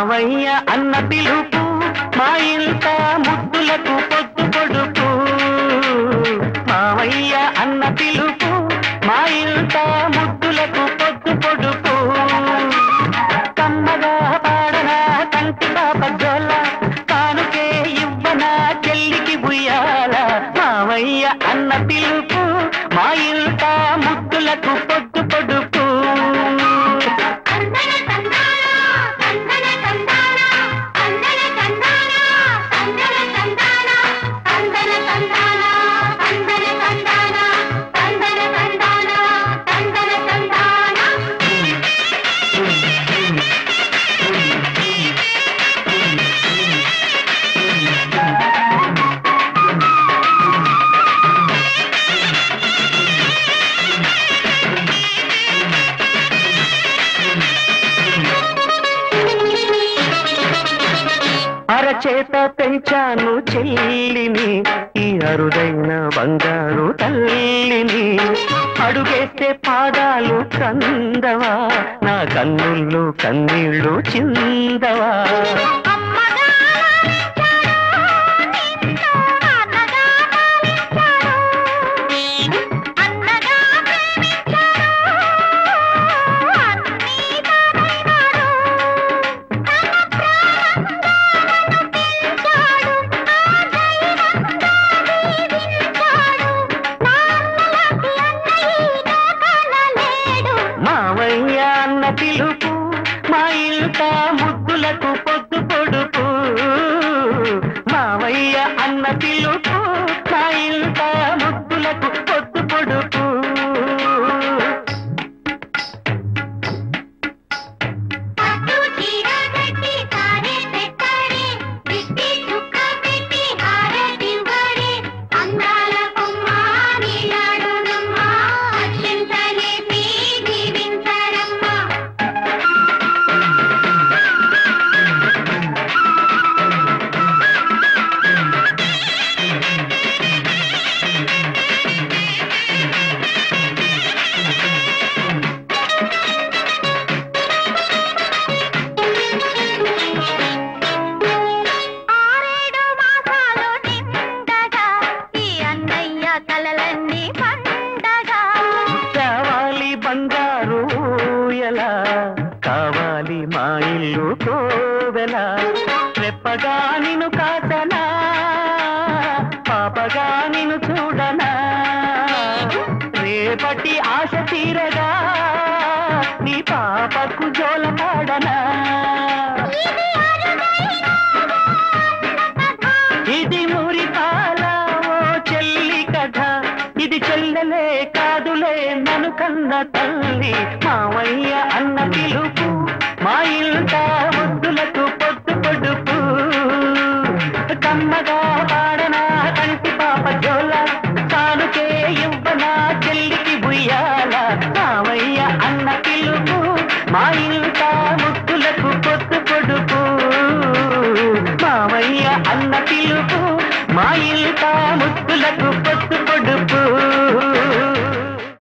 మావయ్య అన్న పిలుపు మా ఇంట ముద్దులకు పొద్దు పొడుపు. మావయ్య అన్న పిలుపు మా ఇంట ముద్దులకు పొద్దు పొడుపు. కమ్మగా పాడనా కంటి పాప జోల కానుకే ఇవ్వనా చెల్లికి బుయ్యాల. మావయ్య అన్న పిలుపు మా ఇంట ముద్దులకు పొద్దు పొడుపు. అరచేత పెంచాను చెల్లిని ఈ అరుదైన బంగారు తల్లిని. అడుగేస్తే పాదాలు కందవా నా కన్నుల్లో కన్నీళ్ళు చిందవా. పిలుపు మా ఇంట ముద్దులకు పొద్దు పొడుపు. మావయ్య అన్న పిలుపు మా ఇంట ముద్దులకు పొద్దు పొడుపు. బంగారు ఎలా కావాలి మా ఇల్లు కోవెలా. రెప్పగా నిన్ను కాదనా పాపగా నిన్ను చూడనా. రేపటి ఆశ తీరగా నీ పాపకు జోల పాడనా. ఇది మురిపాల ఓ చెల్లి కథ. ఇది చెల్లెలే కాదులే నన్ను కన్న తల్లి. మావయ్య అన్న పిలుపు మా ఇంట ముద్దులకు పొద్దు పొడుపు. కమ్మగా